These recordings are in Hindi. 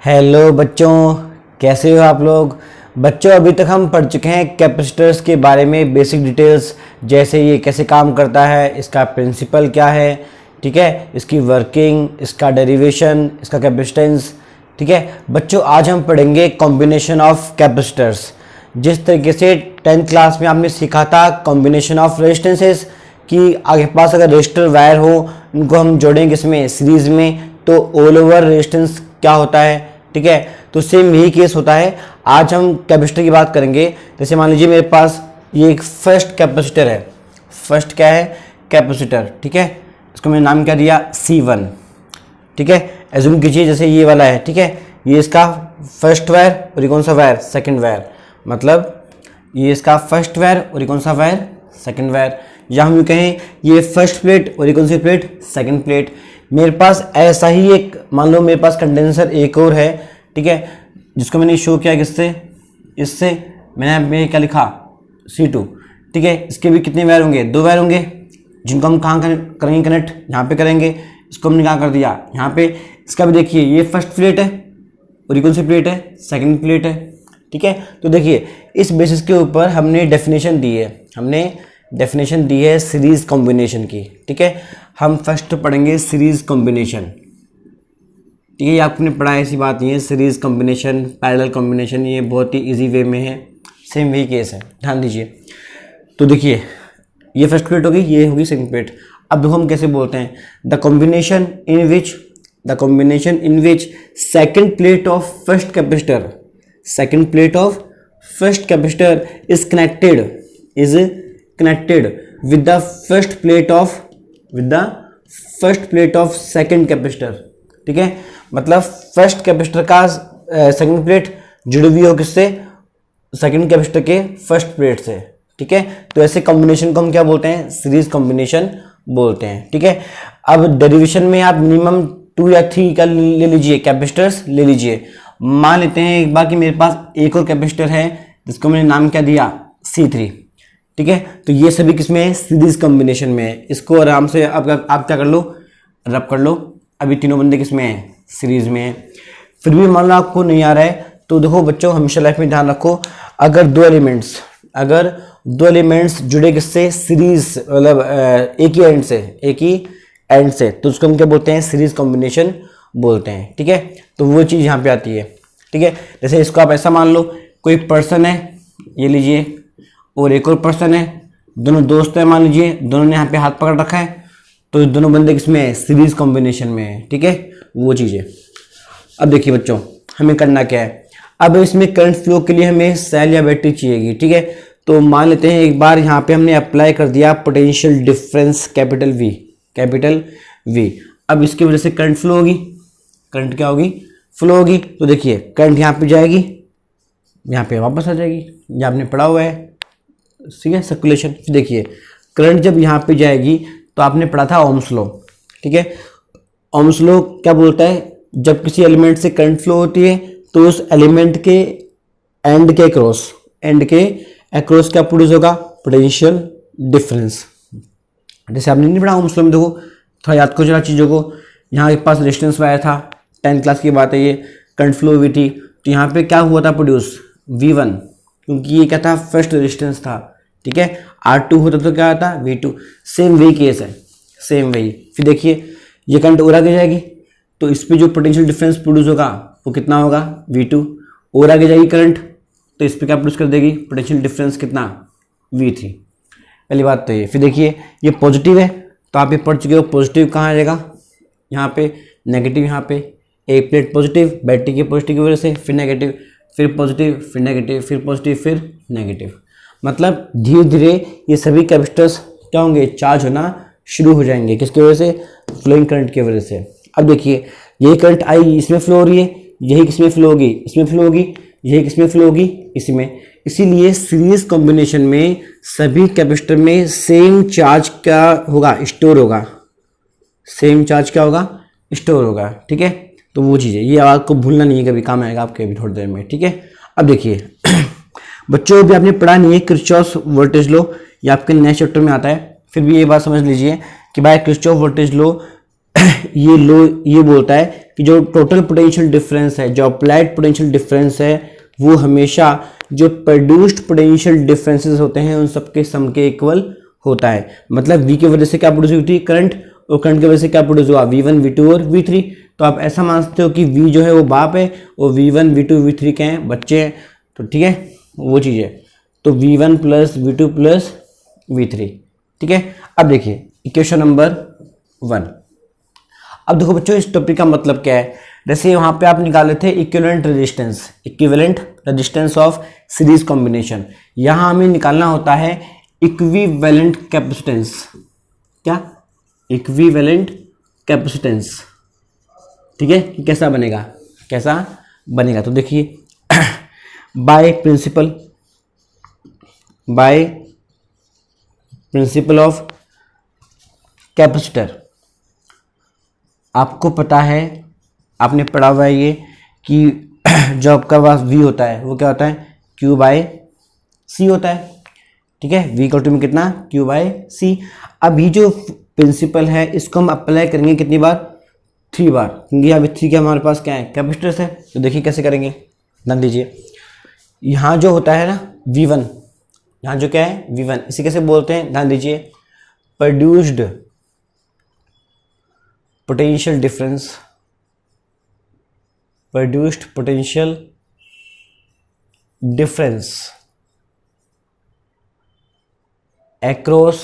हेलो बच्चों, कैसे हो आप लोग। बच्चों, अभी तक हम पढ़ चुके हैं कैपेसिटर्स के बारे में बेसिक डिटेल्स, जैसे ये कैसे काम करता है, इसका प्रिंसिपल क्या है, ठीक है, इसकी वर्किंग, इसका डेरिवेशन, इसका कैपेसिटेंस। ठीक है बच्चों, आज हम पढ़ेंगे कॉम्बिनेशन ऑफ कैपेसिटर्स। जिस तरीके से 10th क्लास में आपने सीखा था कॉम्बिनेशन ऑफ रेजिस्टेंसेस, कि आगे पास अगर रेजिस्टर वायर हो उनको हम जोड़ेंगे इसमें सीरीज में, तो ऑल ओवर रेजिस्टेंस क्या होता है। ठीक है, तो सेम यही केस होता है। आज हम कैपेसिटर की बात करेंगे। जैसे मान लीजिए मेरे पास ये एक फर्स्ट कैपेसिटर है। फर्स्ट क्या है? कैपेसिटर। ठीक है, इसको मैंने नाम क्या दिया? C1। ठीक है, एज्यूम कीजिए जैसे ये वाला है। ठीक है, ये इसका फर्स्ट वायर और ये कौन सा वायर? Second wire. मतलब ये इसका फर्स्ट वायर और ये कौन सा वायर? Second wire. या हम कहें ये फर्स्ट प्लेट और ये कौन सी प्लेट? Second plate. मेरे पास ऐसा ही एक, मान लो मेरे पास कंडेंसर एक और है। ठीक है, जिसको मैंने शो किया किससे? इससे। मैंने क्या लिखा? C2। ठीक है, इसके भी कितने वायर होंगे? 2 वायर होंगे, जिनको हम कहाँ करेंगे कनेक्ट? यहाँ पे करेंगे। इसको हमने कहाँ कर दिया? यहाँ पे। इसका भी देखिए, ये फर्स्ट प्लेट है और ये कौन सी प्लेट है? सेकंड प्लेट है। ठीक है, तो देखिए इस बेसिस के ऊपर हमने डेफिनेशन दी है। हमने डेफिनेशन दी है सीरीज कॉम्बिनेशन की। ठीक है, हम फर्स्ट पढ़ेंगे सीरीज कॉम्बिनेशन। ठीक है, ये आपने पढ़ा है, ऐसी बात नहीं है। सीरीज कॉम्बिनेशन, पैरेलल कॉम्बिनेशन, ये बहुत ही इजी वे में है। सेम वही केस है, ध्यान दीजिए। तो देखिए ये फर्स्ट प्लेट होगी, ये होगी सेकंड प्लेट। अब देखो हम कैसे बोलते हैं, the combination in which second plate of first capacitor, second plate of first capacitor is connected with the first plate of second capacitor. ठीक है, मतलब फर्स्ट कैपेसिटर का सेकंड प्लेट जुड़ी हुई हो किससे? सेकंड कैपेसिटर के फर्स्ट प्लेट से। ठीक है, तो ऐसे कॉम्बिनेशन को हम क्या बोलते हैं? सीरीज कॉम्बिनेशन बोलते हैं। ठीक है, अब डेरिवेशन में आप मिनिमम 2 या 3 का ले लीजिए, कैपेसिटर्स ले लीजिए। मान लेते हैं एक बार कि मेरे पास एक और कैपेसिटर है जिसको मैंने नाम क्या दिया? C3। ठीक है, तो ये सभी किसमें है? सीरीज कॉम्बिनेशन में है। इसको आराम से आप क्या कर लो? रब कर लो। अभी तीनों बंदे किसमें हैं? सीरीज में है। फिर भी मान लो आपको नहीं आ रहा है, तो देखो बच्चों, हमेशा लाइफ में ध्यान रखो, अगर दो एलिमेंट्स जुड़े किससे? सीरीज, मतलब एक ही एंड से, तो उसको हम क्या बोलते हैं? सीरीज कॉम्बिनेशन बोलते हैं। ठीक है, तो वो चीज़ यहाँ पे आती है। ठीक है, जैसे इसको आप ऐसा मान लो, कोई पर्सन है, ये लीजिए, और एक और पर्सन है, दोनों दोस्त हैं मान लीजिए, दोनों ने यहाँ पे हाथ पकड़ रखा है, तो दोनों बंदे किसमें है? सीरीज कॉम्बिनेशन में है। ठीक है, वो चीज़ है। अब देखिए बच्चों, हमें करना क्या है। अब इसमें करंट फ्लो के लिए हमें सेल या बैटरी चाहिएगी। ठीक है, तो मान लेते हैं एक बार यहाँ पे हमने अप्लाई कर दिया पोटेंशियल डिफरेंस कैपिटल V। अब इसकी वजह से करंट फ्लो होगी। करंट क्या होगी? फ्लो होगी। तो देखिए करंट यहाँ पे जाएगी, यहाँ पे वापस आ जाएगी। ये आपने पढ़ा हुआ है, ठीक है, सर्कुलेशन। देखिए करंट जब यहाँ पे जाएगी तो आपने पढ़ा था ओम्स लॉ। ठीक है, ओम्स लॉ क्या बोलता है? जब किसी एलिमेंट से करंट फ्लो होती है तो उस एलिमेंट के एंड के अक्रॉस क्या प्रोड्यूस होगा? Potential difference. जैसे आपने नहीं पढ़ा ओम्स लॉ में, देखो थोड़ा याद करो जरा चीज़ों को। यहाँ के पास रेजिस्टेंस वायर था, 10th क्लास की बात है ये, करंट फ्लो हुई थी, तो यहाँ पे क्या हुआ था प्रोड्यूस? V1, क्योंकि ये क्या था? फर्स्ट रेजिस्टेंस था। ठीक है, R2 होता तो क्या आता? V2। सेम वही केस है, सेम वही। फिर देखिए ये करंट और आगे जाएगी, तो इस पर जो पोटेंशियल डिफरेंस प्रोड्यूस होगा वो कितना होगा? V2। और आगे जाएगी करंट, तो इस पर क्या प्रोड्यूस कर देगी? पोटेंशियल डिफरेंस कितना? V3। पहली बात तो ये। फिर देखिए ये पॉजिटिव है, तो आप ये पढ़ चुके हो, पॉजिटिव कहाँ आ जाएगा? यहाँ पे। नेगेटिव यहाँ पे, एक प्लेट पॉजिटिव, बैटरी के पॉजिटिव की वजह से, फिर नेगेटिव, फिर पॉजिटिव, फिर नेगेटिव, फिर पॉजिटिव, फिर नेगेटिव। मतलब धीरे धीरे ये सभी कैपेसिटर्स क्या होंगे? चार्ज होना शुरू हो जाएंगे। किसकी वजह से? फ्लोइंग करंट की वजह से। अब देखिए यही करंट आई, इसमें फ्लो हो रही है, यही किसमें फ्लो होगी? इसमें फ्लो होगी, यही किसमें फ्लो होगी? इसमें। इसीलिए सीरीज कॉम्बिनेशन में सभी कैपेसिटर में सेम चार्ज क्या होगा? स्टोर होगा। सेम चार्ज क्या होगा? स्टोर होगा। ठीक है, तो वो चीज़ है, ये आपको भूलना नहीं है, कभी काम आएगा आपके अभी थोड़ी देर में। ठीक है, अब देखिए बच्चों, अभी आपने पढ़ा नहीं है किरचॉफ वोल्टेज लॉ, ये आपके नेक्स्ट चैप्टर में आता है। फिर भी ये बात समझ लीजिए कि भाई किरचॉफ वोल्टेज लॉ ये बोलता है कि कि जो टोटल पोटेंशियल डिफरेंस है, जो अप्लाइड पोटेंशियल डिफरेंस है, वो हमेशा जो प्रोड्यूस्ड पोटेंशियल डिफरेंसेस होते हैं उन सबके सम के इक्वल होता है। मतलब V की वजह से क्या प्रोड्यूस हुई थी करंट, और करंट की वजह से क्या प्रोड्यूस हुआ V1 V2 और V3। तो आप ऐसा मान सकते हो कि V जो है वो बाप है और V1 V2 V3 क्या हैं, बच्चे हैं। तो ठीक है, वो चीज़ है। तो V1 plus V2 plus V3, ठीक है। अब देखिए इक्वेशन नंबर 1। अब देखो बच्चों इस टॉपिक का मतलब क्या है। जैसे वहाँ पे आप निकाले थे equivalent resistance of series combination, यहाँ हमें निकालना होता है इक्विवेलेंट कैपेसिटेंस। क्या? इक्विवेलेंट कैपेसिटेंस, ठीक है। कि कैसा बनेगा, कैसा बनेगा। तो देखिए बाय प्रिंसिपल ऑफ कैपेसिटर, आपको पता है, आपने पढ़ा हुआ है ये कि जो आपका पास V होता है वो क्या होता है Q बाय C होता है, ठीक है। V इक्वल टू में कितना Q बाय C। अब ये जो प्रिंसिपल है इसको हम अप्लाई करेंगे कितनी बार, 3 बार, क्योंकि अभी 3 के हमारे पास क्या है कैपेसिटर्स है। तो देखिए कैसे करेंगे, ध्यान दीजिए। यहाँ जो होता है ना V1, यहाँ जो क्या है V1, इसे कैसे बोलते हैं, ध्यान दीजिए, produced potential difference across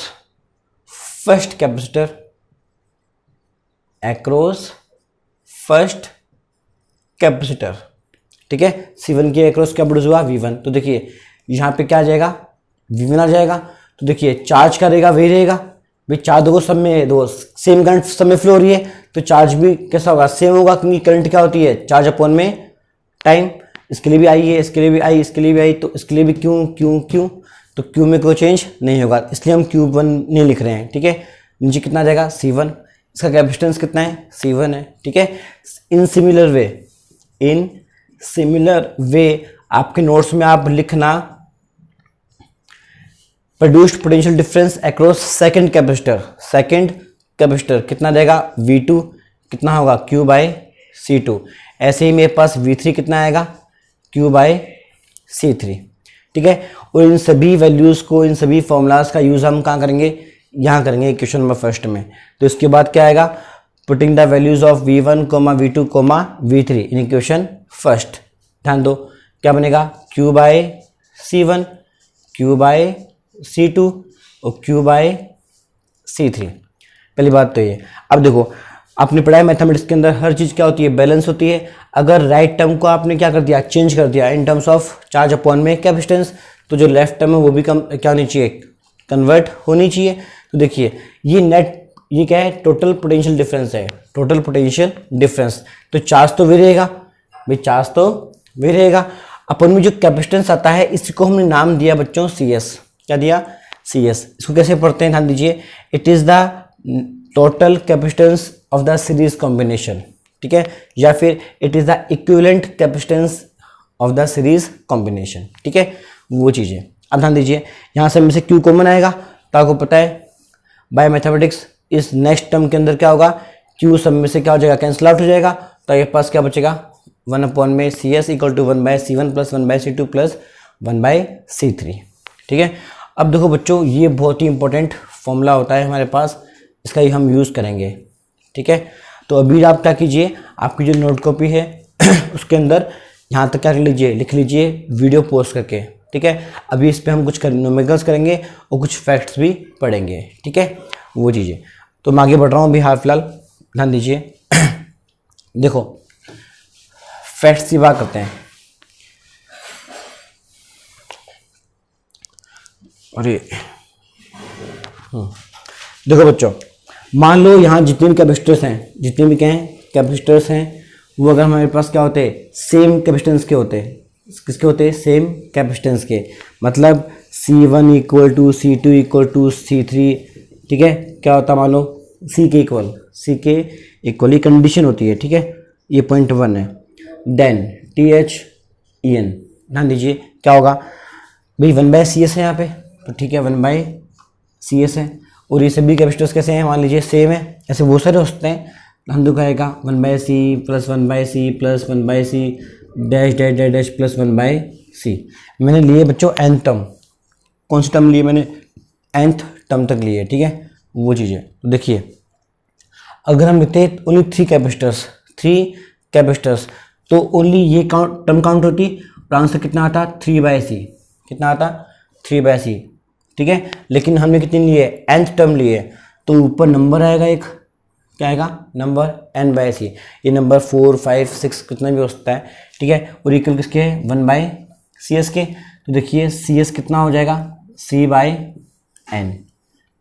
first capacitor, ठीक है। C1 के अक्रॉस क्या प्रोड्यूस हुआ V1। तो देखिए यहाँ पे क्या आ जाएगा V1 आ जाएगा। तो देखिए चार्ज का रहेगा वही रहेगा भाई, चार्ज देखो सब में दो सेम करंट सब में फ्लो हो रही है, तो चार्ज भी कैसा होगा, सेम होगा, क्योंकि करंट क्या होती है चार्ज अपॉन में टाइम। इसके लिए भी आई है, इसके लिए भी आई, इसके लिए भी आई, तो इसके लिए भी क्यों, तो क्यू में कोई चेंज नहीं होगा, इसलिए हम Q1 नहीं लिख रहे हैं, ठीक है। नीचे कितना आ जाएगा C1, इसका कैपेसिटेंस कितना है C1 है, ठीक है। इन सिमिलर वे आपके नोट्स में आप लिखना produced potential difference across second capacitor कितना देगा V2, कितना होगा Q बाय C2। ऐसे ही मेरे पास V3 कितना आएगा Q बाय C3, ठीक है। और इन सभी वैल्यूज़ को, इन सभी फॉर्मूलाज का यूज़ हम कहाँ करेंगे, यहाँ करेंगे इक्वेशन नंबर फर्स्ट में। तो इसके बाद क्या आएगा, putting the values of V1, V2, V3 in equation first. ध्यान दो क्या बनेगा Q bye C1, Q bye C2 और Q बाय C3। पहली बात तो ये। अब देखो आपने पढ़ा है मैथमेटिक्स के अंदर हर चीज़ क्या होती है, बैलेंस होती है। अगर राइट टर्म को आपने क्या कर दिया, चेंज कर दिया in terms of charge upon में कैपेसिटेंस, तो जो लेफ्ट टर्म है वो भी क्या होनी चाहिए, कन्वर्ट होनी चाहिए। तो देखिए ये क्या है, टोटल पोटेंशियल डिफरेंस है, टोटल पोटेंशियल डिफरेंस। तो चार्ज तो वही रहेगा भाई, चार्ज तो वही रहेगा। अपन में जो कैपेसिटेंस आता है इसको हमने नाम दिया बच्चों CS। क्या दिया, CS। इसको कैसे पढ़ते हैं, ध्यान दीजिए, it is the total capacitance of the series combination, ठीक है, या फिर it is the equivalent capacitance of the series combination, ठीक है, वो चीज़ें। अब ध्यान दीजिए यहाँ से में से Q कॉमन आएगा, तो आपको पता है बाय मैथमेटिक्स इस नेक्स्ट टर्म के अंदर क्या होगा, Q सब में से क्या हो जाएगा, कैंसिल आउट हो जाएगा। तो ये पास क्या बचेगा, 1 अपॉन में CS equal to 1/C1 plus 1/C2 plus 1/C3, ठीक है। अब देखो बच्चों ये बहुत ही इंपॉर्टेंट फॉर्मूला होता है हमारे पास, इसका ही हम यूज़ करेंगे, ठीक है। तो अभी आप क्या कीजिए, आपकी जो नोट कॉपी है उसके अंदर यहाँ तक क्या लिख लीजिए वीडियो पोस्ट करके, ठीक है। अभी इस पर हम कुछ न्यूमेरिकल्स करेंगे और कुछ फैक्ट्स भी पढ़ेंगे, ठीक है, वो चीज़ें। तो मैं आगे बढ़ रहा हूँ अभी हाल फिलहाल, ध्यान दीजिए। देखो फैक्ट्स की बात करते हैं। अरे देखो बच्चों, मान लो यहाँ जितने भी कैपेसिटर्स हैं, जितने भी क्या हैं कैपेसिटर्स हैं, वो अगर हमारे पास क्या होते हैं, सेम कैपेसिटेंस के होते हैं। किसके होते हैं, सेम कैपेसिटेंस के। मतलब C1 equal to C2 equal to C3, ठीक है। क्या होता है, मान लो C के इक्वल ही कंडीशन होती है, ठीक है, ये पॉइंट 1 है। देन THEN, ध्यान दीजिए क्या होगा भाई, 1/CS है यहाँ पे, तो ठीक है 1/CS है। और ये सभी कैपेसिटर्स कैसे हैं, मान लीजिए सेम है। ऐसे बहुत सारे हो सकते हैं, हम दिखाएगा 1/c plus 1/c plus 1/c dash dash dash dash plus 1/c। मैंने लिए बच्चों nth टर्म, कौन सी टर्म लिए मैंने, nth टर्म तक लिए, ठीक है, वो चीज़ें। तो देखिए अगर हम लेते हैं ओनली 3 कैपेसिटर्स तो ओनली ये टर्म काउंट होती और आंसर कितना आता 3/c, कितना आता 3/c, ठीक है। लेकिन हमने कितनी लिए, nth टर्म लिए, तो ऊपर नंबर आएगा एक, क्या आएगा नंबर n/c, ये नंबर 4 5 6 कितना भी हो सकता है, ठीक है। और इक्वल किसके है 1/cs के। तो देखिए cs कितना हो जाएगा c/n,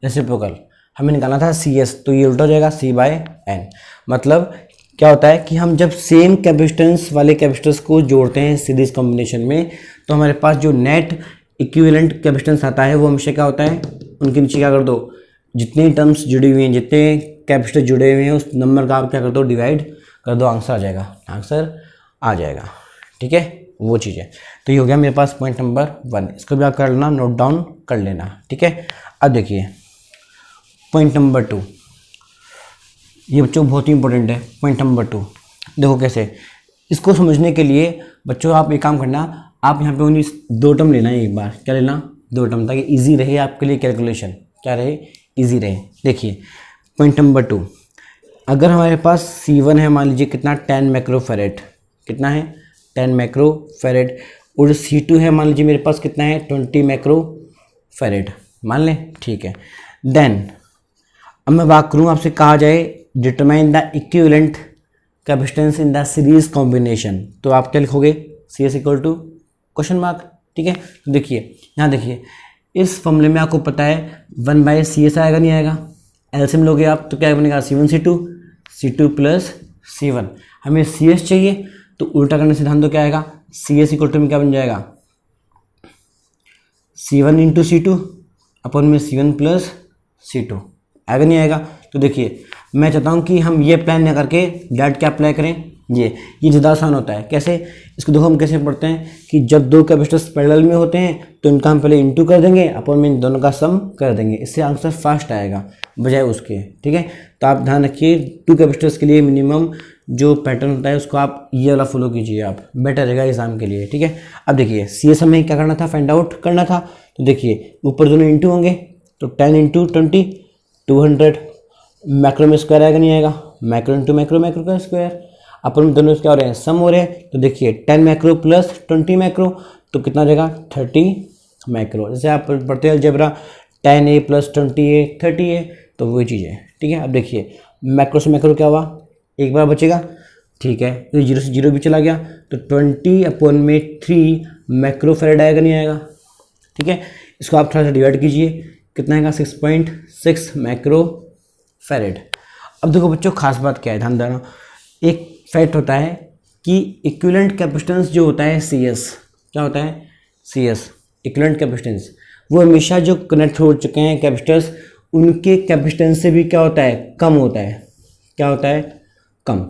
रेसिप्रोकल हमें निकालना था cs, तो ये उल्टा हो जाएगा c/n। मतलब क्या होता है कि हम जब सेम कैपेसिटेंस वाले कैपेसिटर्स को जोड़ते हैं सीरीज कॉम्बिनेशन में, तो हमारे पास जो नेट इक्विवेलेंट कैपेसिटेंस आता है वो हमेशा क्या होता है, उनके नीचे क्या कर दो, जितनी टर्म्स जुड़ी हुई हैं, जितने कैपेसिटर जुड़े हुए हैं उस नंबर का आप क्या कर दो, डिवाइड कर दो, आंसर आ जाएगा, आंसर आ जाएगा, ठीक है, वो चीज़ है। तो ये हो गया मेरे पास पॉइंट नंबर 1, इसको भी आप कर लेना, नोट डाउन कर लेना, ठीक है। अब देखिए पॉइंट नंबर 2, ये बच्चों बहुत ही इंपॉर्टेंट है। पॉइंट नंबर 2 देखो कैसे, इसको समझने के लिए बच्चों आप एक काम करना, आप यहाँ पे ओनली 2 टर्म लेना है एक बार, क्या लेना 2 टर्म, ताकि इजी रहे आपके लिए कैलकुलेशन, क्या रहे इजी रहे। देखिए पॉइंट नंबर 2, अगर हमारे पास C1 है मान लीजिए कितना 10 माइक्रोफैरेड, कितना है 10 माइक्रोफैरेड, और C2 है मान लीजिए मेरे पास कितना है 20 माइक्रोफैरेड, मान लें, ठीक है। देन अब मैं बात करूँ, आपसे कहा जाए determine the equivalent capacitance in the series combination, तो आप क्या लिखोगे, CS equal to question mark, ठीक है। तो देखिए यहाँ देखिए इस फॉर्मूले में आपको पता है 1/CS आएगा, नहीं आएगा, एलसीएम लोगे आप तो क्या बनेगा C1 C2 प्लस C1, हमें CS चाहिए तो उल्टा करने से ध्यान दो क्या आएगा, CS इक्वल टू में क्या बन जाएगा C1 इंटू C2 अपन में C1 प्लस C2, आएगा नहीं आएगा। तो देखिए मैं चाहता हूँ कि हम ये प्लान ना करके डायरेक्ट क्या अप्लाई करें, ये ज़्यादा आसान होता है। कैसे, इसको देखो हम कैसे पढ़ते हैं कि जब 2 कैपेसिटर्स पैरेलल में होते हैं तो इनका हम पहले इंटू कर देंगे, अपन में इन दोनों का सम कर देंगे, इससे आंसर फास्ट आएगा बजाय उसके, ठीक है। तो आप ध्यान रखिए 2 कैपेसिटर्स के लिए मिनिमम जो पैटर्न होता है उसको आप ये वाला फॉलो कीजिए, आप बेटर रहेगा एग्जाम के लिए, ठीक है। अब देखिए CS हमें क्या करना था, फाइंड आउट करना था, तो देखिए ऊपर दोनों इंटू होंगे तो 10 इंटू 20 200, मैक्रो में स्क्वायर आएगा नहीं आएगा, मैक्रो इंटू मैक्रो, मैक्रो का स्क्वायर, अपन दोनों क्या हो रहे हैं सम हो रहे हैं। तो देखिए 10 मैक्रो प्लस 20 मैक्रो तो कितना हो जाएगा 30 मैक्रो। जैसे आप पढ़ते हैं algebra 10A plus 20A 30A, तो वही चीज़ है, ठीक है। अब देखिए मैक्रो से मैक्रो क्या हुआ, एक बार बचेगा, ठीक है, तो 0 से 0 भी चला गया, तो 20/3 माइक्रोफैरेड आएगा नहीं आएगा, ठीक है। इसको आप थोड़ा सा डिवाइड कीजिए, कितना आएगा 6.6 माइक्रोफैरेड। अब देखो बच्चों खास बात क्या है, ध्यान देना, एक फैक्ट होता है कि इक्विवेलेंट कैपेसिटेंस जो होता है CS, क्या होता है CS इक्विवेलेंट कैपेसिटेंस, वो हमेशा जो कनेक्ट हो चुके हैं कैपेसिटर्स उनके कैपेसिटेंस से भी क्या होता है कम होता है, क्या होता है कम।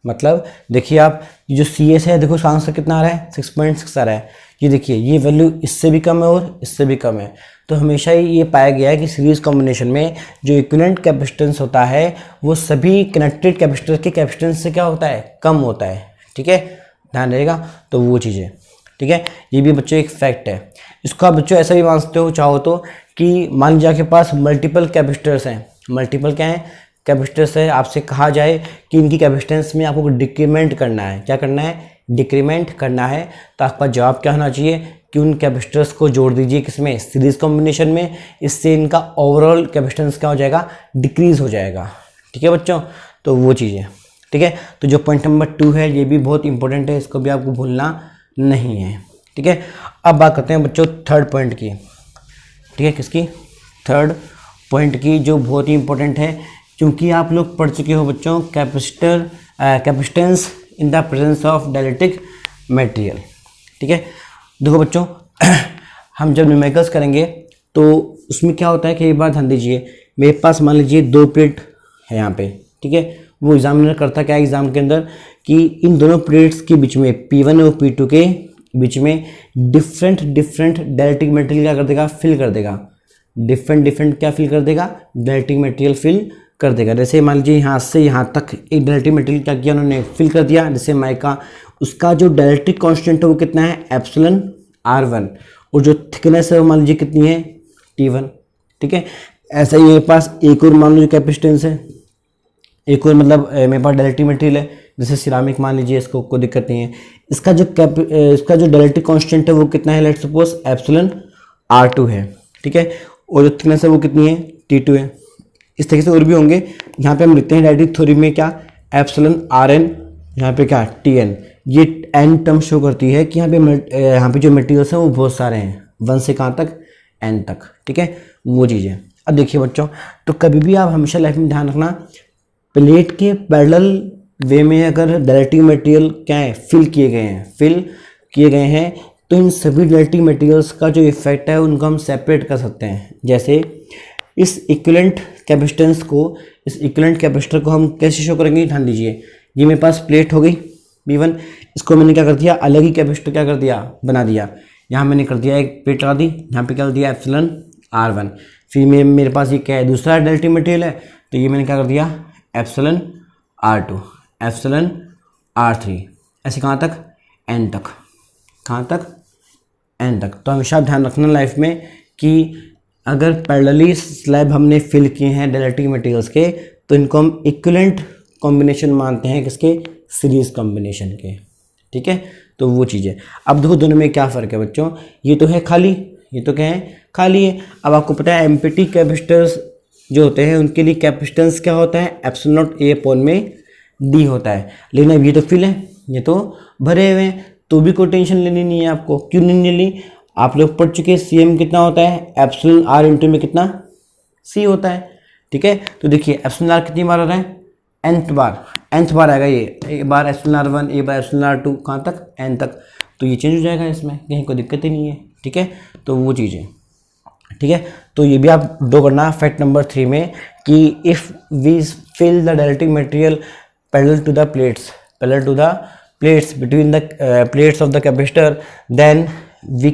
मतलब देखिए आप जो CS है, देखो इसका आंसर कितना आ रहा है 6.6 आ रहा है, ये देखिए ये वैल्यू इससे भी कम है और इससे भी कम है। तो हमेशा ही ये पाया गया है कि सीरीज कॉम्बिनेशन में जो इक्विवेलेंट कैपेसिटेंस होता है वो सभी कनेक्टेड कैपेसिटर के कैपेसिटेंस से क्या होता है कम होता है, ठीक है, ध्यान रहेगा। तो वो चीज़ें, ठीक है, ये भी बच्चों एक फैक्ट है। इसको आप बच्चों ऐसा भी मान सकते हो चाहो तो कि मान लीजिए आपके पास मल्टीपल कैपेसिटर्स हैं, मल्टीपल क्या है कैपेसिटर्स है, आपसे कहा जाए कि इनकी कैपेसिटेंस में आपको डिक्रीमेंट करना है, क्या करना है डिक्रीमेंट करना है, तो आपका जवाब क्या होना चाहिए कि उन कैपेसिटर्स को जोड़ दीजिए किसमें सीरीज कॉम्बिनेशन में, इससे इनका ओवरऑल कैपेसिटेंस क्या हो जाएगा डिक्रीज हो जाएगा, ठीक है बच्चों। तो वो चीज़ें, ठीक है। तो जो पॉइंट नंबर 2 है ये भी बहुत इंपॉर्टेंट है, इसको भी आपको भूलना नहीं है, ठीक है। अब बात करते हैं बच्चों थर्ड पॉइंट की, ठीक है, किसकी थर्ड पॉइंट की, जो बहुत ही इंपॉर्टेंट है क्योंकि आप लोग पढ़ चुके हो बच्चों capacitance in the presence of dielectric material, ठीक है। देखो बच्चों हम जब न्यूमेरिकल्स करेंगे तो उसमें क्या होता है कि एक बार ध्यान दीजिए, मेरे पास मान लीजिए 2 प्लेट है यहाँ पे, ठीक है। वो एग्जामिनर करता क्या है एग्जाम के अंदर कि इन दोनों प्लेट्स के बीच में P1 और P2 के बीच में डिफरेंट डाइलेक्ट्रिक मटेरियल क्या कर देगा फिल कर देगा, डिफरेंट क्या फिल कर देगा डाइलेक्ट्रिक मटेरियल फिल कर देगा। जैसे मान लीजिए यहाँ से यहाँ तक एक डाइलेक्ट्रिक मटेरियल क्या किया उन्होंने, फिल कर दिया। जैसे माइका, उसका जो डाइलेक्ट्रिक कांस्टेंट है वो कितना है, एप्सिलॉन R1, और जो थिकनेस है वो मान लीजिए कितनी है, T1, ठीक है। ऐसा ही मेरे पास एक और मान लीजिए कैपेसिटेंस है, एक और मतलब मेरे पास डाइलेक्ट्रिक मटेरियल है, जैसे सिरामिक मान लीजिए, इसको कोई दिक्कत नहीं है। इसका जो डाइलेक्ट्रिक कांस्टेंट है वो कितना है, लेट्स सपोज एप्सिलॉन R2 है, ठीक है, और जो थिकनेस है वो कितनी है, T2 है। इस तरीके से और भी होंगे। यहाँ पे हम लिखते हैं डायरेक्ट्रिक थ्योरी में क्या, एप्सिलॉन Rn, यहाँ पे क्या Tn, ये n टर्म शो करती है कि यहाँ पे जो मटेरियल्स हैं वो बहुत सारे हैं, 1 से कहाँ तक, n तक, ठीक है, वो चीज़ है। अब देखिए बच्चों, तो कभी भी आप हमेशा लाइफ में ध्यान रखना, प्लेट के पैरेलल वे में अगर डाइलेक्ट्रिक मटेरियल क्या है, फिल किए गए हैं, तो इन सभी डाइलेक्ट्रिक मटेरियल्स का जो इफेक्ट है उनको हम सेपरेट कर सकते हैं। जैसे इस इक्विवेलेंट कैपेसिटेंस को, इस इक्विवेलेंट कैपेसिटर को हम कैसे शो करेंगे, ध्यान दीजिए। ये मेरे पास प्लेट हो गई V1, इसको मैंने क्या कर दिया, अलग ही कैपेसिटर क्या कर दिया, बना दिया। यहाँ मैंने कर दिया एक प्लेट लगा दी, यहाँ पे क्या कर दिया, एप्सिलॉन R1। फिर मेरे पास ये क्या है, दूसरा डाइलेक्ट्रिक मटेरियल है, तो ये मैंने क्या कर दिया, एप्सिलॉन R2, एप्सिलॉन R3, ऐसे कहाँ तक, n तक, कहाँ तक, n तक। तो हमेशा ध्यान रखना लाइफ में कि अगर पैरेलली स्लैब हमने फिल किए हैं डाइलेक्ट्रिक मटेरियल्स के, तो इनको हम इक्विवेलेंट कॉम्बिनेशन मानते हैं, किसके, सीरीज कॉम्बिनेशन के, ठीक है। तो वो चीज़ है। अब देखो दोनों में क्या फ़र्क है बच्चों, ये तो है खाली, ये तो क्या है, खाली है। अब आपको पता है एम्प्टी कैपेसिटर्स जो होते हैं उनके लिए कैपेसिटेंस क्या होता है, एप्सिलॉन नॉट A अपॉन में D होता है। लेकिन अब ये तो फिल है, ये तो भरे हुए हैं, तो भी कोई टेंशन लेनी नहीं है आपको। क्यों नहीं ली, आप लोग पढ़ चुके हैं CM कितना होता है, एप्सिलॉन R इंटू में कितना, C होता है, ठीक है। तो देखिए एप्सिलॉन R कितनी बार आ रहा है, nth बार आएगा ये, एक बार एप्सिलॉन R1, एक बार एप्सिलॉन R2, कहाँ तक, n तक। तो ये चेंज हो जाएगा, इसमें कहीं कोई दिक्कत ही नहीं है, ठीक है। तो वो चीज़ है, ठीक है। तो ये भी आप ड्रॉ करना फैक्ट नंबर 3 में कि if we fill the dielectric material parallel to the plates between the plates of the capacitor, then we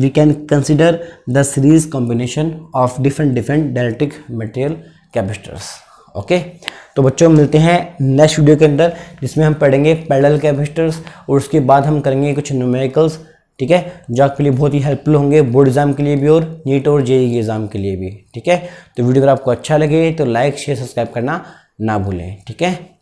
can consider the series combination of different dielectric material capacitors. Okay, तो बच्चों मिलते हैं नेक्स्ट वीडियो के अंदर, जिसमें हम पढ़ेंगे पैरेलल कैपेसिटर्स, और उसके बाद हम करेंगे कुछ न्यूमेरिकल्स, ठीक है, जो आपके लिए बहुत ही हेल्पफुल होंगे बोर्ड एग्जाम के लिए भी और नीट और जेईई के एग्जाम के लिए भी, ठीक है। तो वीडियो अगर आपको अच्छा लगे तो लाइक शेयर सब्सक्राइब करना ना भूलें, ठीक है।